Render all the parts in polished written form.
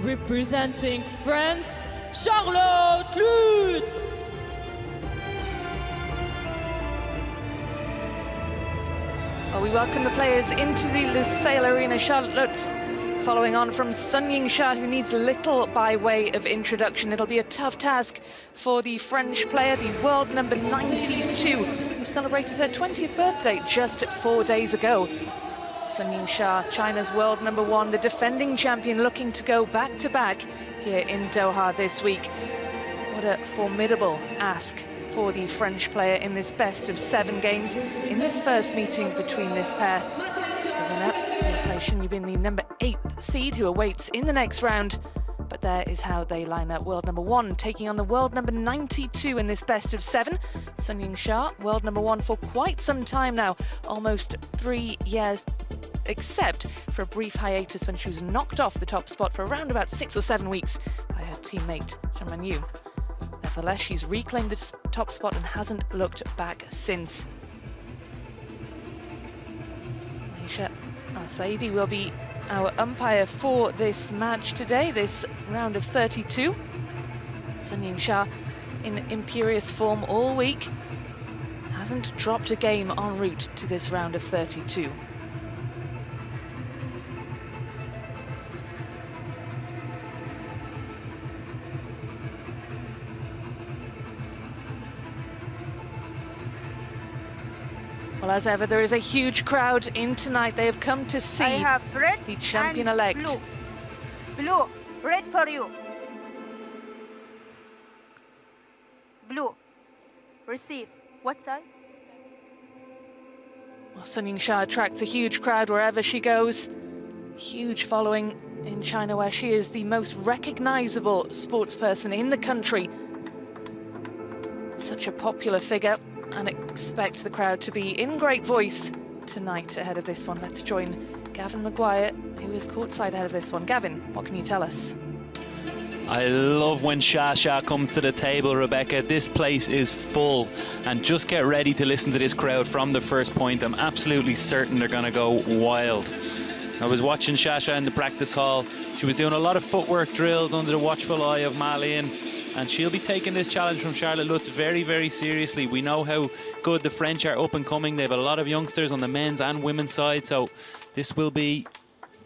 Representing France, Charlotte Lutz. Well, we welcome the players into the Lusail Arena. Charlotte Lutz following on from Sun Yingsha, who needs little by way of introduction. It'll be a tough task for the French player, the world number 92, who celebrated her 20th birthday just 4 days ago. Sun Yingsha, China's world number 1, the defending champion, looking to go back-to-back here in Doha this week. What a formidable ask for the French player in this best of 7 games in this first meeting between this pair. The winner will play Shin Yubin, the number 8 seed, who awaits in the next round. But there is how they line up. World number 1 taking on the world number 92 in this best of 7. Sun Yingsha, world number 1 for quite some time now, almost 3 years, except for a brief hiatus when she was knocked off the top spot for around about 6 or 7 weeks by her teammate, Zhang Manyu. Nevertheless, she's reclaimed the top spot and hasn't looked back since. Aisha Al-Saidi will be our umpire for this match today, this round of 32. Sun Yingsha in imperious form all week, hasn't dropped a game en route to this round of 32. Well, as ever, there is a huge crowd in tonight. They have come to see the champion-elect. Blue. Blue, red for you. Blue, receive. What side? Well, Sun Yingsha attracts a huge crowd wherever she goes. Huge following in China, where she is the most recognizable sportsperson in the country. Such a popular figure, and expect the crowd to be in great voice tonight ahead of this one. Let's join Gavin Maguire, who is courtside ahead of this one. Gavin, what can you tell us? I love when Sha comes to the table, Rebecca. This place is full, and just get ready to listen to this crowd from the first point. I'm absolutely certain they're going to go wild. I was watching Sha in the practice hall. She was doing a lot of footwork drills under the watchful eye of Ma Lin, and she'll be taking this challenge from Charlotte Lutz very, very seriously. We know how good the French are up and coming. They have a lot of youngsters on the men's and women's side, so this will be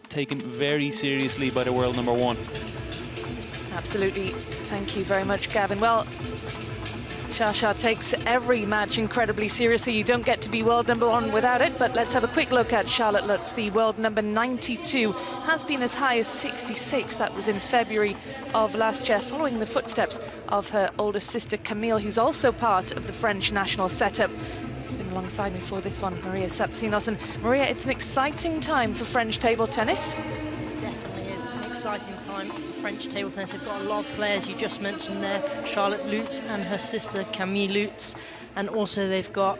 taken very seriously by the world number 1. Absolutely. Thank you very much, Gavin. Well, Sha takes every match incredibly seriously. You don't get to be world number 1 without it, but let's have a quick look at Charlotte Lutz. The world number 92 has been as high as 66. That was in February of last year, following the footsteps of her older sister Camille, who's also part of the French national setup. Sitting alongside me for this one, Maria Sapsinos. And Maria, it's an exciting time for French table tennis. Definitely is an exciting time for French table tennis. They've got a lot of players you just mentioned there, Charlotte Lutz and her sister Camille Lutz, and also they've got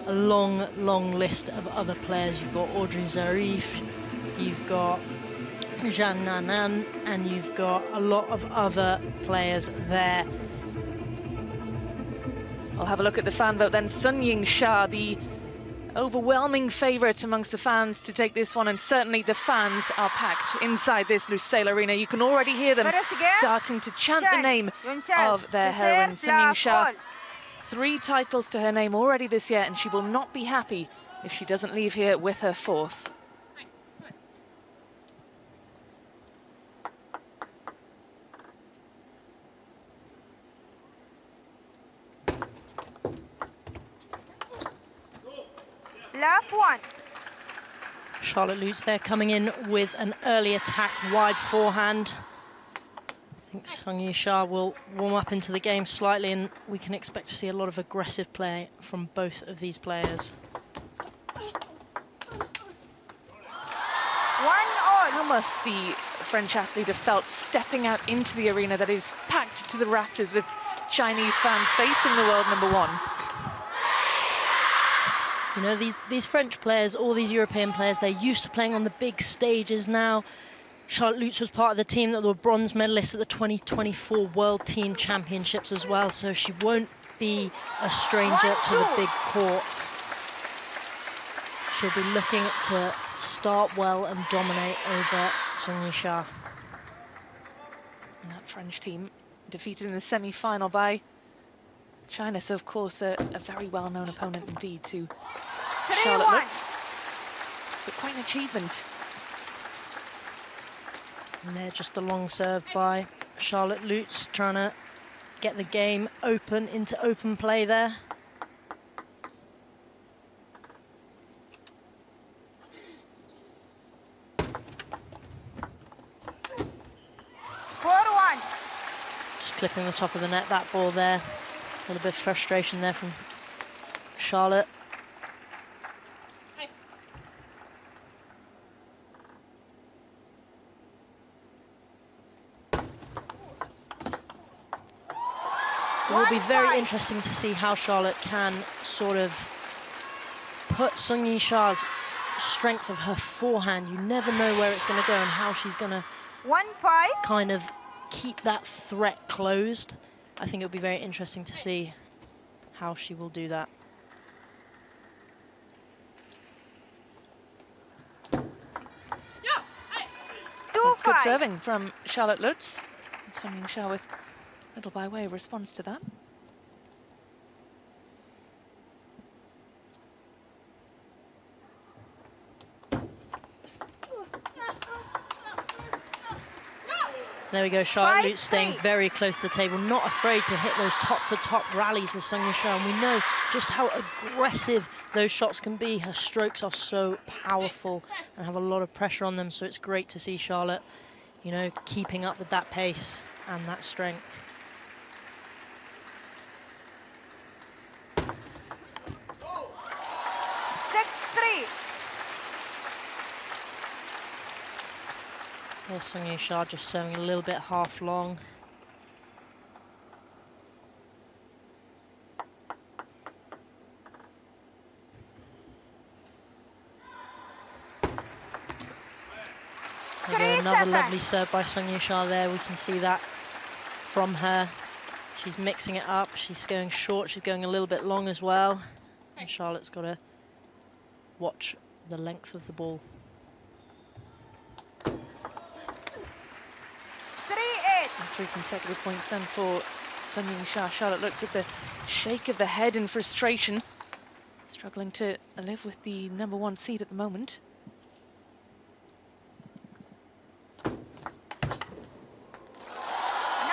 a long list of other players. You've got Audrey Zarif, you've got Jeanne Nanan, and you've got a lot of other players there. I'll have a look at the fan vote then. Sun Yingsha, the overwhelming favourite amongst the fans to take this one, and certainly the fans are packed inside this Lusail Arena. You can already hear them starting to chant the name of their heroine, Sun Yingsha. 3 titles to her name already this year, and she will not be happy if she doesn't leave here with her 4th. Left 1. Charlotte Lutz there coming in with an early attack, wide forehand. I think Sun Yingsha will warm up into the game slightly, and we can expect to see a lot of aggressive play from both of these players. 1-all. How must the French athlete have felt stepping out into the arena that is packed to the rafters with Chinese fans facing the world number 1? You know, these French players, all these European players, they're used to playing on the big stages now. Charlotte Lutz was part of the team that were bronze medalists at the 2024 World Team Championships as well, so she won't be a stranger to the big courts. She'll be looking to start well and dominate over Sun Yingsha. And that French team defeated in the semi-final by China, so of course a very well-known opponent indeed to Charlotte Lutz. But quite an achievement. And there, just a long serve by Charlotte Lutz, trying to get the game open into open play there. Just clipping the top of the net, that ball there. A little bit of frustration there from Charlotte. It will be very interesting to see how Charlotte can sort of put Sung Yingsha's strength of her forehand. You never know where it's going to go and how she's going to kind of keep that threat closed. I think it'll be very interesting to see how she will do that. That's good serving from Charlotte Lutz. Sung Yingsha with a little by way of response to that. There we go, Charlotte Lutz staying very close to the table, not afraid to hit those top-to-top rallies with Sung Yingsha. And we know just how aggressive those shots can be. Her strokes are so powerful and have a lot of pressure on them, so it's great to see Charlotte, you know, keeping up with that pace and that strength. There's Sung Yingsha just serving a little bit half long. Another lovely serve by Sung Yingsha there. We can see that from her. She's mixing it up. She's going short. She's going a little bit long as well. And Charlotte's got to watch the length of the ball. 3 consecutive points then for Sung Yingsha. Charlotte Lutz with the shake of the head in frustration, struggling to live with the #1 seed at the moment.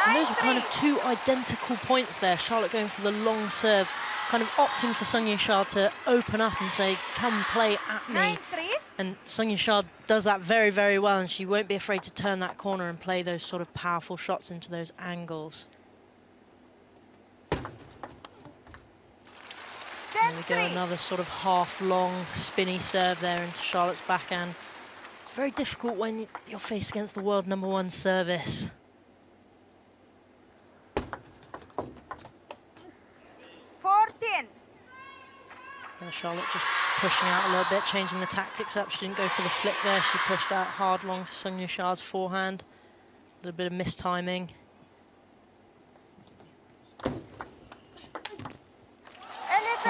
And those are kind of two identical points there. Charlotte going for the long serve, kind of opting for Sung Yingsha to open up and say, come play at me. And Sung Yingsha does that very, very well, and she won't be afraid to turn that corner and play those sort of powerful shots into those angles. There we go, another sort of half-long, spinny serve there into Charlotte's backhand. It's very difficult when you're faced against the world #1 service. Charlotte just pushing out a little bit, changing the tactics up. She didn't go for the flick there. She pushed out hard long to Sung Yingsha's forehand. A little bit of mistiming.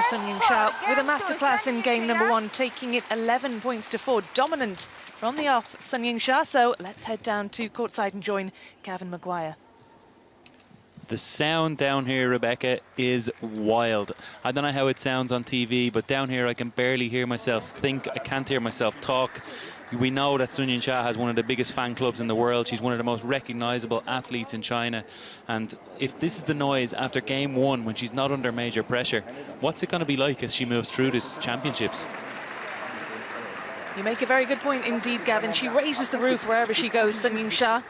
Sung Yingsha with a masterclass in game #1, taking it 11 points to 4. Dominant from the off, Sung Yingsha. So let's head down to courtside and join Gavin Maguire. The sound down here, Rebecca, is wild. I don't know how it sounds on TV, but down here I can barely hear myself think. I can't hear myself talk. We know that Sung Yingsha has one of the biggest fan clubs in the world. She's one of the most recognizable athletes in China. And if this is the noise after game 1, when she's not under major pressure, what's it going to be like as she moves through this championships? You make a very good point indeed, Gavin. She raises the roof wherever she goes, Sung Yingsha.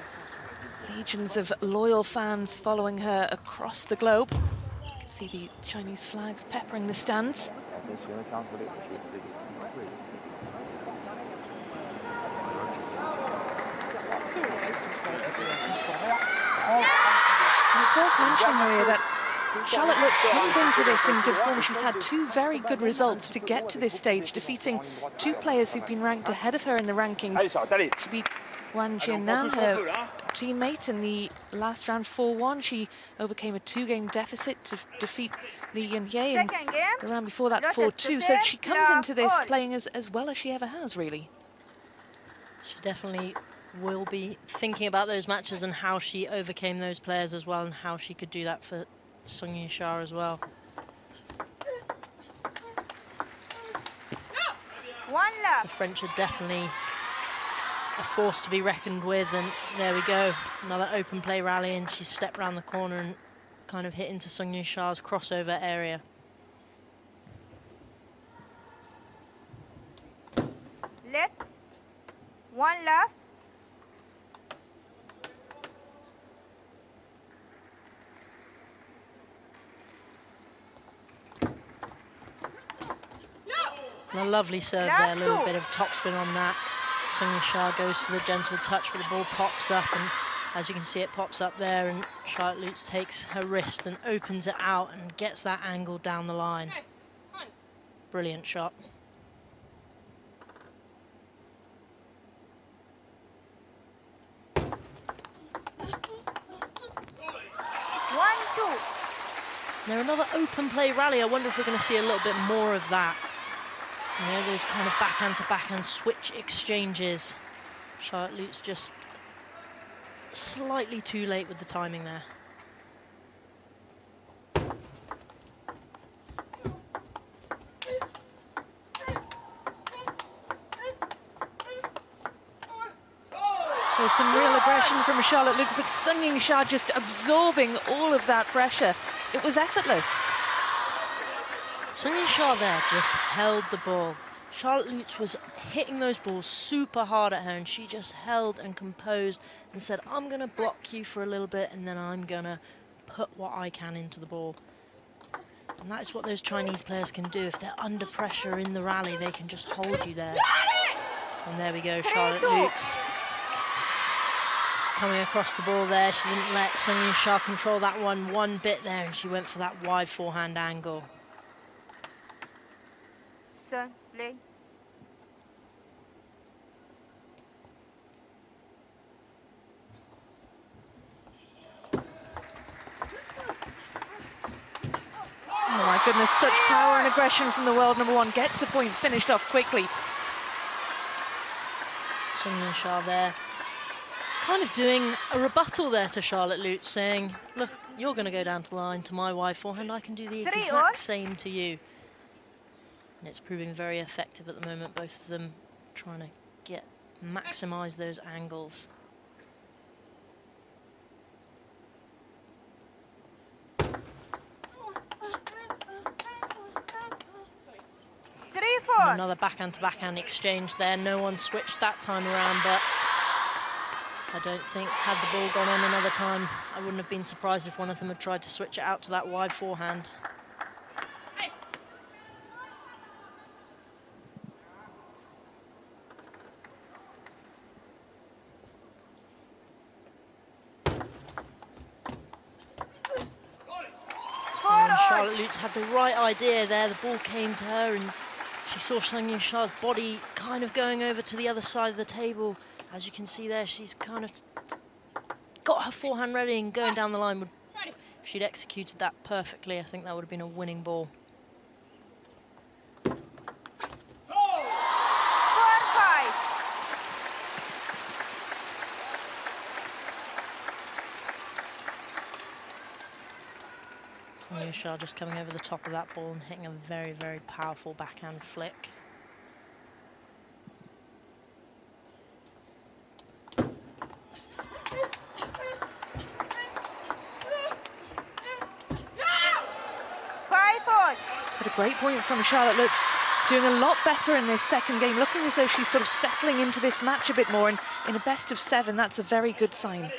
Legions of loyal fans following her across the globe. You can see the Chinese flags peppering the stands. And it's worth mentioning, Maria, that Charlotte Lutz comes into this in good form. She's had 2 very good results to get to this stage, defeating 2 players who've been ranked ahead of her in the rankings. She beat Wang Jiannan, her teammate, in the last round 4-1. She overcame a 2-game deficit to defeat Li Yunye in the round before that 4-2. So she comes into this playing as well as she ever has, really. She definitely will be thinking about those matches and how she overcame those players as well, and how she could do that for Sung Yingsha as well. One love. The French are definitely a force to be reckoned with, and there we go. Another open play rally, and she stepped around the corner and kind of hit into Sung Yingsha's crossover area. Let. One love. And a lovely serve there, a little bit of topspin on that. Sung Yingsha goes for the gentle touch, but the ball pops up, and as you can see, it pops up there, and Charlotte Lutz takes her wrist and opens it out and gets that angle down the line. Brilliant shot. Now another open play rally. I wonder if we're going to see a little bit more of that. You know, those kind of backhand to backhand switch exchanges. Charlotte Lutz just slightly too late with the timing there. There's some real aggression from Charlotte Lutz, but Sung Yingsha just absorbing all of that pressure. It was effortless. Sung Yingsha there just held the ball. Charlotte Lutz was hitting those balls super hard at her, and she just held and composed and said, I'm going to block you for a little bit, and then I'm going to put what I can into the ball. And that is what those Chinese players can do. If they're under pressure in the rally, they can just hold you there. And there we go, Charlotte Lutz coming across the ball there. She didn't let Sung Yingsha control that one bit there, and she went for that wide forehand angle. Son, play. Oh my goodness, such power and aggression from the world number one. Gets the point, finished off quickly. Sung Yingsha there, kind of doing a rebuttal there to Charlotte Lutz, saying, look, you're going to go down to the line to my wide forehand, I can do the exact same to you. And it's proving very effective at the moment, both of them trying to maximise those angles. Another backhand to backhand exchange there. No one switched that time around, but I don't think, had the ball gone on another time, I wouldn't have been surprised if one of them had tried to switch it out to that wide forehand. Charlotte Lutz had the right idea there. The ball came to her, and she saw Sung Yingsha's body kind of going over to the other side of the table. As you can see there, she's kind of got her forehand ready and going down the line. If she'd executed that perfectly, I think that would have been a winning ball. 4-5. Yingsha just coming over the top of that ball and hitting a very, very powerful backhand flick. But a great point from Charlotte Lutz, doing a lot better in this second game, looking as though she's sort of settling into this match a bit more, and in a best of 7, that's a very good sign.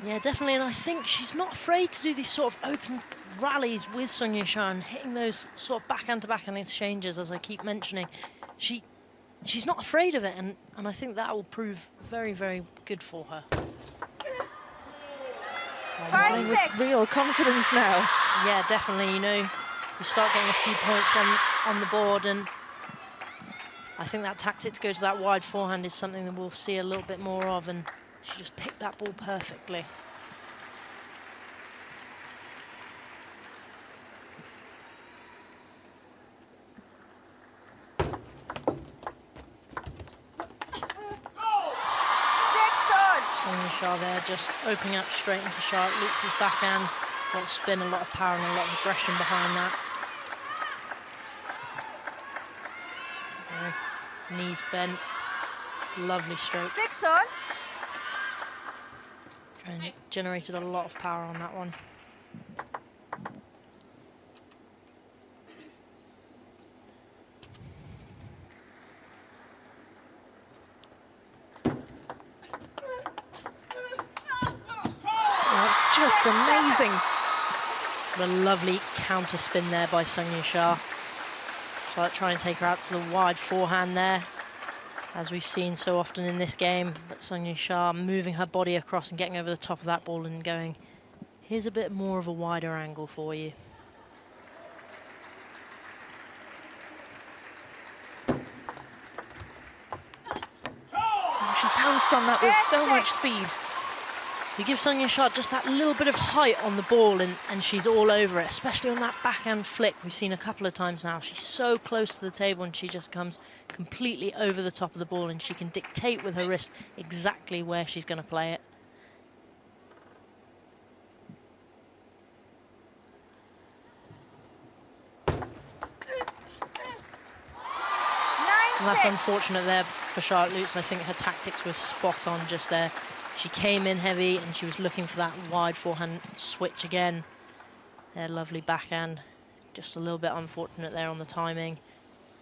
Yeah, definitely, and I think she's not afraid to do these sort of open rallies with Sung Yingsha and hitting those sort of backhand-to-backhand exchanges, as I keep mentioning. She's not afraid of it, and I think that will prove very, very good for her. Playing with real confidence now. Yeah, definitely, you know, you start getting a few points on the board, and I think that tactic to go to that wide forehand is something that we'll see a little bit more of, and she just picked that ball perfectly. Yingsha there, just opening up straight into Charlotte Lutz's backhand. A lot of spin, a lot of power, and a lot of aggression behind that. Knees bent. Lovely stroke. 6 all. And generated a lot of power on that one. That's just amazing. What a lovely counter spin there by Sung Yingsha. Charlotte trying to take her out to the wide forehand there, as we've seen so often in this game. But Sung Yingsha moving her body across and getting over the top of that ball and going, here's a bit more of a wider angle for you. She pounced on that with so much speed. You give Sung Yingsha just that little bit of height on the ball and she's all over it, especially on that backhand flick we've seen a couple of times now. She's so close to the table and she just comes completely over the top of the ball and she can dictate with her wrist exactly where she's going to play it. And that's unfortunate there for Charlotte Lutz. I think her tactics were spot on just there. She came in heavy and she was looking for that wide forehand switch again. Their lovely backhand. Just a little bit unfortunate there on the timing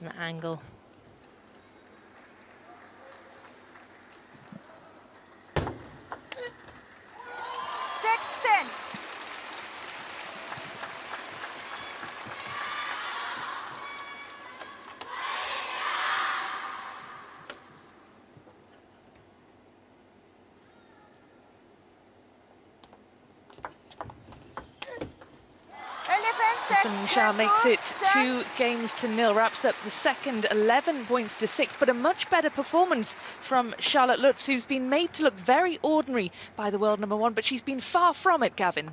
and the angle. Yingsha makes it 2-0, wraps up the second 11 points to 6, but a much better performance from Charlotte Lutz, who's been made to look very ordinary by the world number 1, but she's been far from it, Gavin.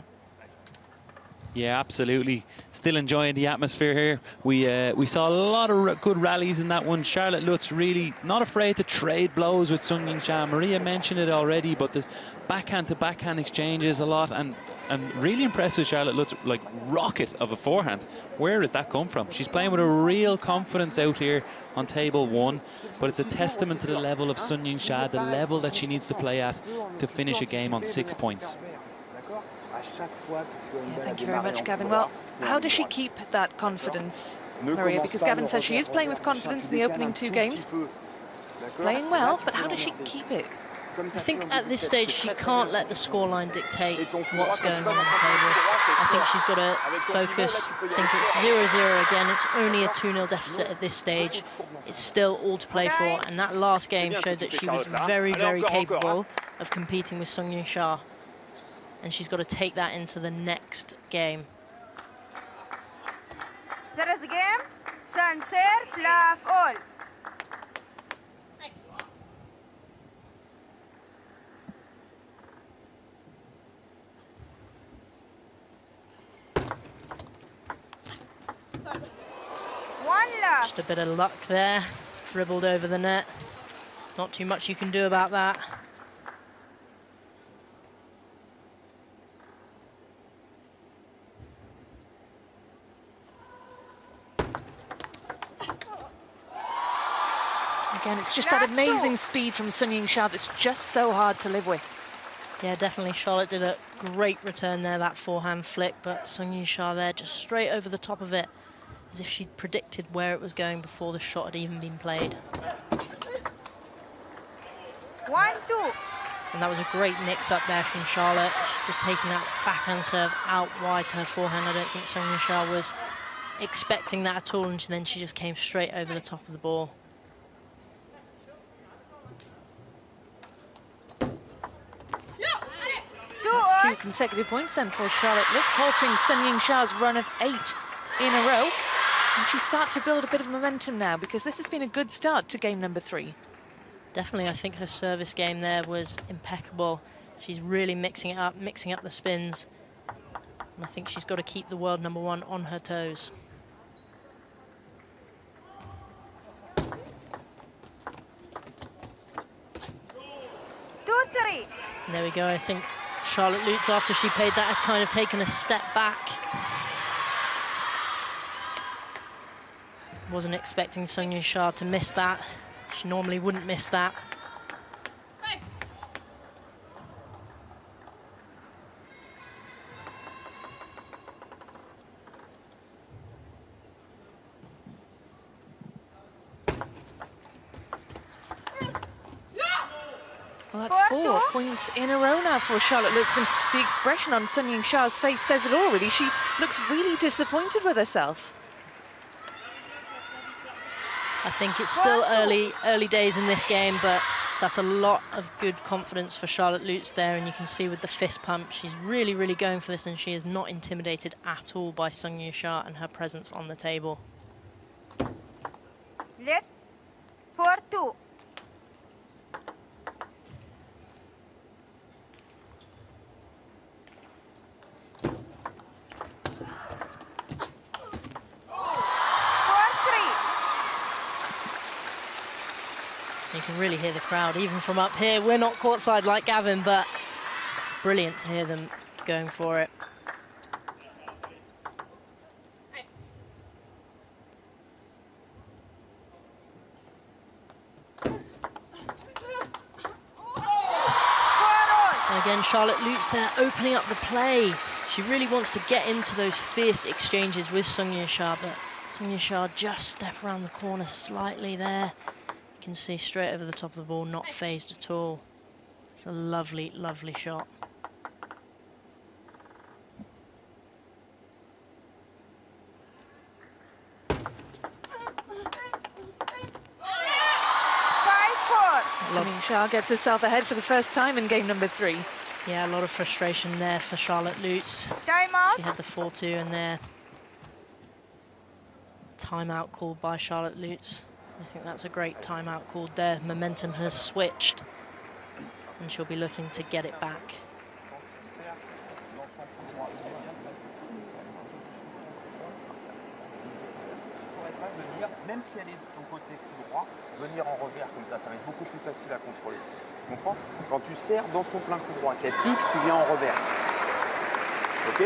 Yeah, absolutely. Still enjoying the atmosphere here. We saw a lot of good rallies in that one. Charlotte Lutz really not afraid to trade blows with Sung Yingsha. Maria mentioned it already, but there's backhand-to-backhand exchanges a lot, and really impressed with Charlotte Lutz, like rocket of a forehand. Where does that come from? She's playing with a real confidence out here on table 1, but it's a testament to the level of Sung Yingsha, the level that she needs to play at to finish a game on 6 points. Yeah, thank you very much, Gavin. Well, how does she keep that confidence, Maria? Because Gavin says she is playing with confidence in the opening 2 games. Playing well, but how does she keep it? I think at this stage she can't let the scoreline dictate what's going on the table. I think she's got to focus. I think it's 0-0 again. It's only a 2-0 deficit at this stage. It's still all to play for, and that last game showed that she was very, very capable of competing with Sung Yingsha. And she's got to take that into the next game. There is a game. Sun serve, love all. One love. Just a bit of luck there. Dribbled over the net. Not too much you can do about that. Again, it's just that amazing speed from Sung Yingsha that's just so hard to live with. Yeah, definitely. Charlotte did a great return there, that forehand flick, but Sung Yingsha there just straight over the top of it, as if she'd predicted where it was going before the shot had even been played. 1-2. And that was a great mix-up there from Charlotte. She's just taking that backhand serve out wide to her forehand. I don't think Sung Yingsha was expecting that at all, and then she just came straight over the top of the ball. That's 2 consecutive points then for Charlotte Lutz, halting Sung Yingsha's run of 8 in a row. And she start to build a bit of momentum now, because this has been a good start to game number 3. Definitely, I think her service game there was impeccable. She's really mixing it up, mixing up the spins. And I think she's got to keep the world number 1 on her toes. there we go. I think Charlotte Lutz, after she paid that, had kind of taken a step back. Wasn't expecting Sung Yingsha to miss that. She normally wouldn't miss that. Well, that's 4 points in a row now for Charlotte Lutz, and the expression on Sung Yingsha's face says it all, really. She looks really disappointed with herself. I think it's still early days in this game, but that's a lot of good confidence for Charlotte Lutz there, and you can see with the fist pump, she's really, really going for this, and she is not intimidated at all by Sung Yingsha and her presence on the table. Let 4-2. You can really hear the crowd, even from up here. We're not courtside like Gavin, but it's brilliant to hear them going for it. And again, Charlotte Lutz there opening up the play. She really wants to get into those fierce exchanges with Sung Yingsha, but Sung Yingsha just step around the corner slightly there. You can see straight over the top of the ball, not phased at all. It's a lovely, lovely shot. Sung Yingsha gets herself ahead for the first time in game number 3. Yeah, a lot of frustration there for Charlotte Lutz. Timeout. She had the 4-2 and there. Timeout called by Charlotte Lutz. I think that's a great timeout called there. Momentum has switched, and she'll be looking to get it back. Même si elle est de ton côté tout droit, venir en revers comme ça va être beaucoup plus facile à contrôler. Tu comprends? Quand tu serres dans son plein coup droit, qu'elle pique, tu viens en revers. Ok?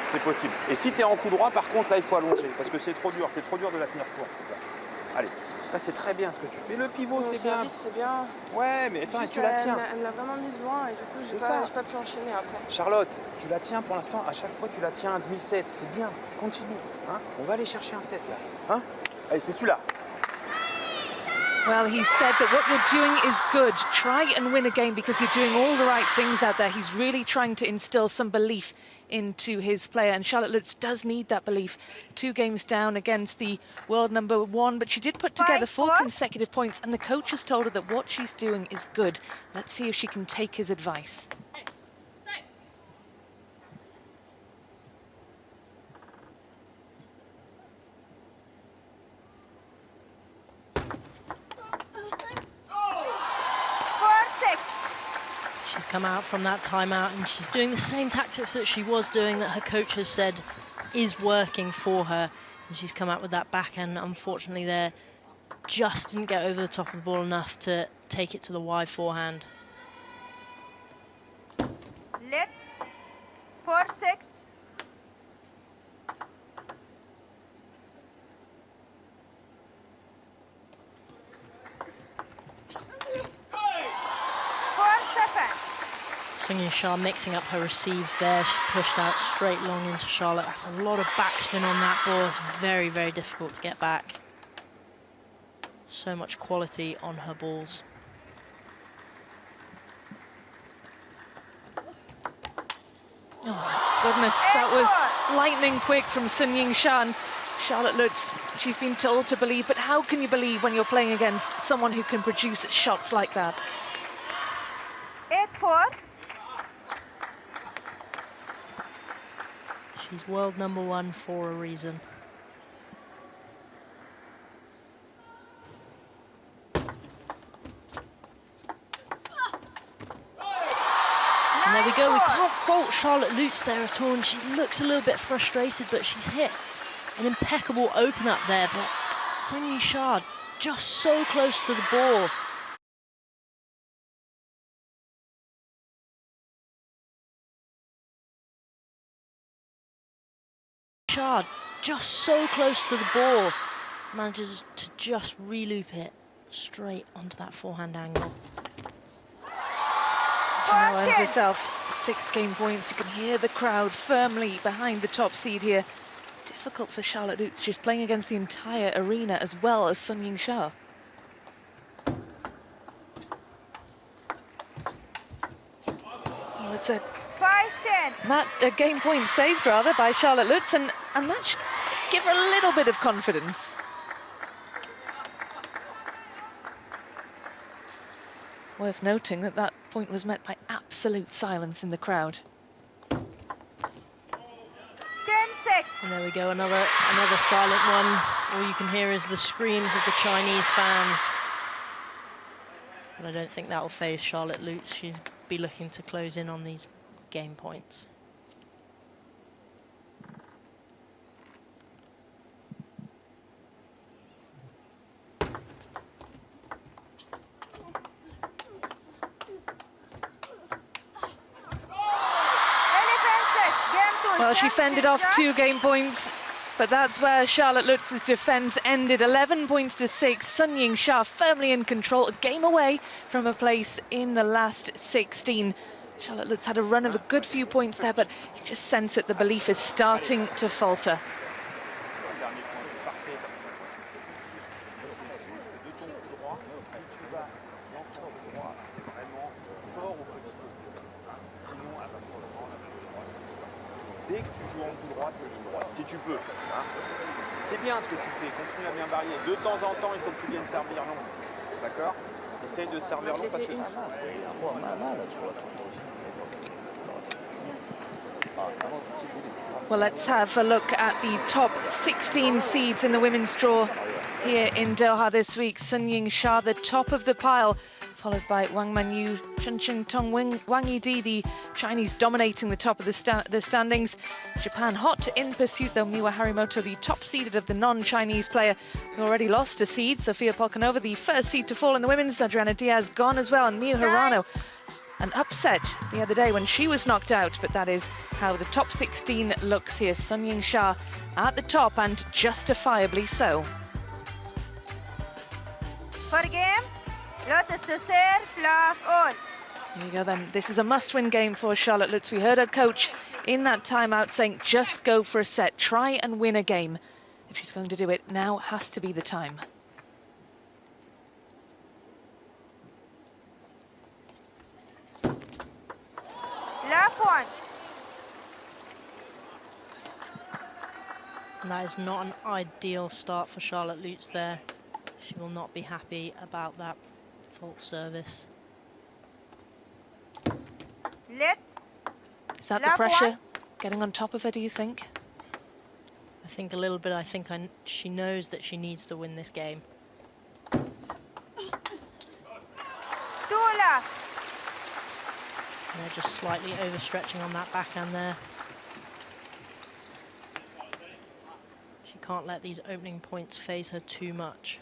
C'est possible. Et si tu es en coup droit, par contre, là, il faut allonger, parce que c'est trop dur de la tenir courte. Allez, là, c'est très bien ce que tu fais. Le pivot, c'est bien. C'est bien. Ouais, mais attends, tu la tiens. Elle me l'a vraiment mise loin et du coup, j'ai pas pu enchaîner après. Charlotte, tu la tiens pour l'instant, à chaque fois, tu la tiens un demi-set. C'est bien, continue. Hein? On va aller chercher un set, là. Hein? Allez, c'est celui-là. Well, he said that what you're doing is good. Try and win a game because you're doing all the right things out there. He's really trying to instill some belief into his player, and Charlotte Lutz does need that belief. 2 games down against the world number 1, but she did put together 4 consecutive points, and the coach has told her that what she's doing is good. Let's see if she can take his advice. She's come out from that timeout and she's doing the same tactics that she was doing that her coach has said is working for her. And she's come out with that backhand, unfortunately there, just didn't get over the top of the ball enough to take it to the wide forehand. Let 4-6. Sung Yingsha mixing up her receives there. She's pushed out straight long into Charlotte. That's a lot of backspin on that ball. It's very, very difficult to get back. So much quality on her balls. Oh, goodness, that was lightning quick from Sung Yingsha. Charlotte Lutz, she's been told to believe, but how can you believe when you're playing against someone who can produce shots like that? 8-4. She's world number 1 for a reason. And there we go, we can't fault Charlotte Lutz there at all, and she looks a little bit frustrated, but she's hit an impeccable open up there, but Sung Yingsha just so close to the ball. Yingsha, just so close to the ball, manages to just re-loop it straight onto that forehand angle. Now earns herself 6 game points. You can hear the crowd firmly behind the top seed here. Difficult for Charlotte Lutz. She's playing against the entire arena as well as Sun Yingsha. Well, it's a 5-10. a game point saved rather by Charlotte Lutz, and that should give her a little bit of confidence. Worth noting that that point was met by absolute silence in the crowd. 10-6. And there we go, another silent one. All you can hear is the screams of the Chinese fans. But I don't think that will faze Charlotte Lutz. She'll be looking to close in on these game points. Well, she fended off 2 game points, but that's where Charlotte Lutz's defence ended. 11 points to 6. Sun Yingsha firmly in control, a game away from a place in the last 16. Charlotte Lutz had a run of a good few points there, but you just sense that the belief is starting to falter. Dès que tu joues en coup droit, c'est ligne droite, si tu peux. Hein. C'est bien ce que tu fais, continue à bien varier. De temps en temps, il faut que tu viennes servir long. D'accord? Essaye de servir long parce que... Well, let's have a look at the top 16 seeds in the women's draw here in Doha this week. Sun Yingsha, the top of the pile, followed by Wang Manyu, Chen Qingtong, Wang Yidi, the Chinese dominating the top of the standings. Japan hot in pursuit, though. Miwa Harimoto, the top seeded of the non-Chinese player, who already lost a seed. Sofia Polkanova, the first seed to fall in the women's. Adriana Diaz gone as well, and Miu Hirano, an upset the other day when she was knocked out, but that is how the top 16 looks here. Sun Yingsha at the top, and justifiably so. For game, Lutz to serve, fluff all. Here you go then. This is a must-win game for Charlotte Lutz. We heard her coach in that timeout saying, just go for a set, try and win a game. If she's going to do it, now has to be the time. Left one. And that is not an ideal start for Charlotte Lutz there. She will not be happy about that fault service. Let. Is that the pressure getting on top of her, do you think? I think a little bit. I think she knows that she needs to win this game. 2 left. And they're just slightly overstretching on that backhand there. She can't let these opening points phase her too much.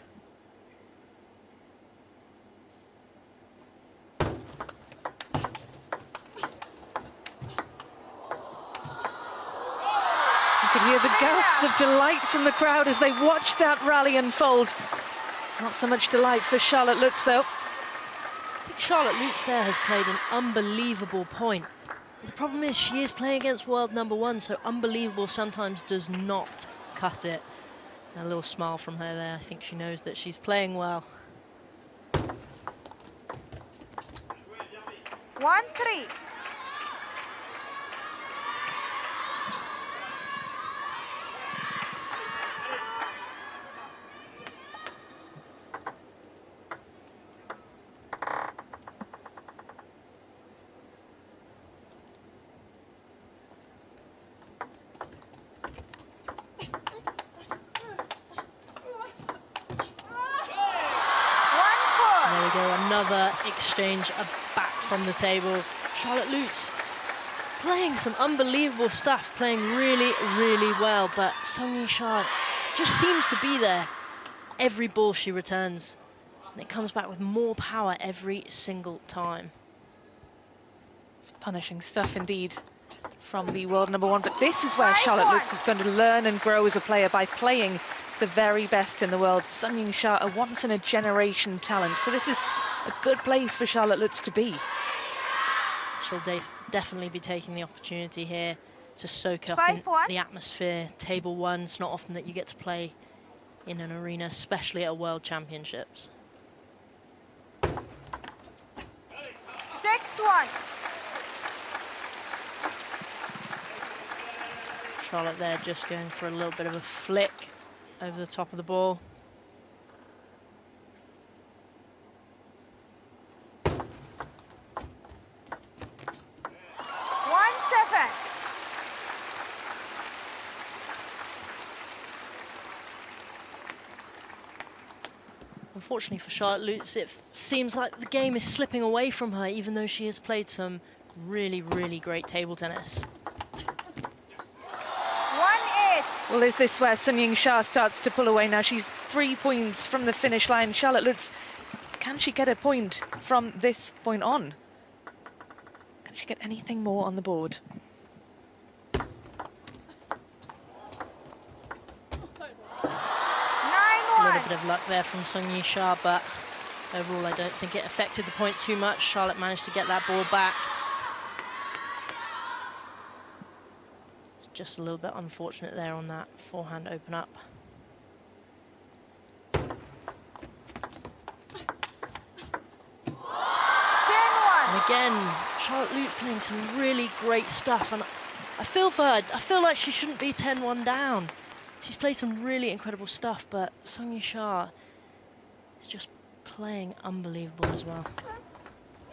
You could hear the gasps of delight from the crowd as they watched that rally unfold. Not so much delight for Charlotte Lutz, though. I think Charlotte Lutz there has played an unbelievable point. The problem is she is playing against world #1, so unbelievable sometimes does not cut it. And a little smile from her there. I think she knows that she's playing well. 1-3. There we go, another exchange back from the table. Charlotte Lutz playing some unbelievable stuff, playing really, really well, but Sun Yingsha just seems to be there every ball she returns. And it comes back with more power every single time. It's punishing stuff indeed from the world number 1. But this is where Charlotte Lutz is going to learn and grow as a player, by playing the very best in the world. Sun Yingsha, a once-in-a-generation talent. So this is a good place for Charlotte Lutz to be. She'll definitely be taking the opportunity here to soak up in the atmosphere. Table 1, it's not often that you get to play in an arena, especially at World Championships. 6-1. Charlotte there just going for a little bit of a flick over the top of the ball. Unfortunately for Charlotte Lutz, it seems like the game is slipping away from her, even though she has played some really, really great table tennis. 1-8. Well, is this where Sun Yingsha starts to pull away now? She's 3 points from the finish line. Charlotte Lutz, can she get a point from this point on? Can she get anything more on the board? A little bit of luck there from Sun Yingsha, but overall I don't think it affected the point too much. Charlotte managed to get that ball back. It's just a little bit unfortunate there on that forehand open up. And again, Charlotte Lutz playing some really great stuff, and I feel for her. I feel like she shouldn't be 10-1 down. She's played some really incredible stuff, but Sun Yingsha is just playing unbelievable as well.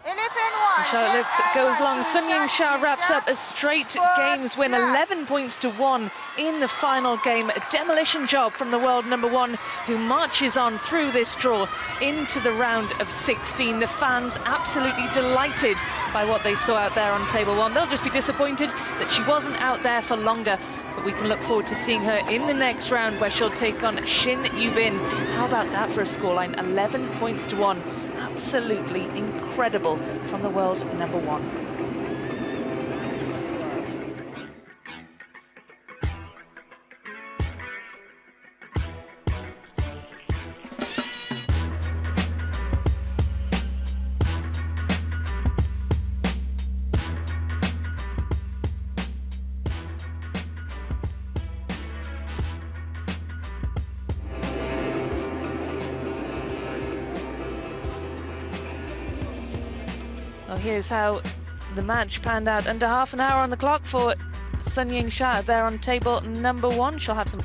11-1. Charlotte Lutz goes long. Sun Yingsha wraps up a straight games win, 11 points to 1 in the final game. A demolition job from the world number 1, who marches on through this draw into the round of 16. The fans absolutely delighted by what they saw out there on table 1. They'll just be disappointed that she wasn't out there for longer. But we can look forward to seeing her in the next round, where she'll take on Shin Yubin. How about that for a scoreline? 11 points to 1. Absolutely incredible from the world number 1. Well, here's how the match panned out. Under half an hour on the clock for Sun Yingsha there on table number 1. She'll have some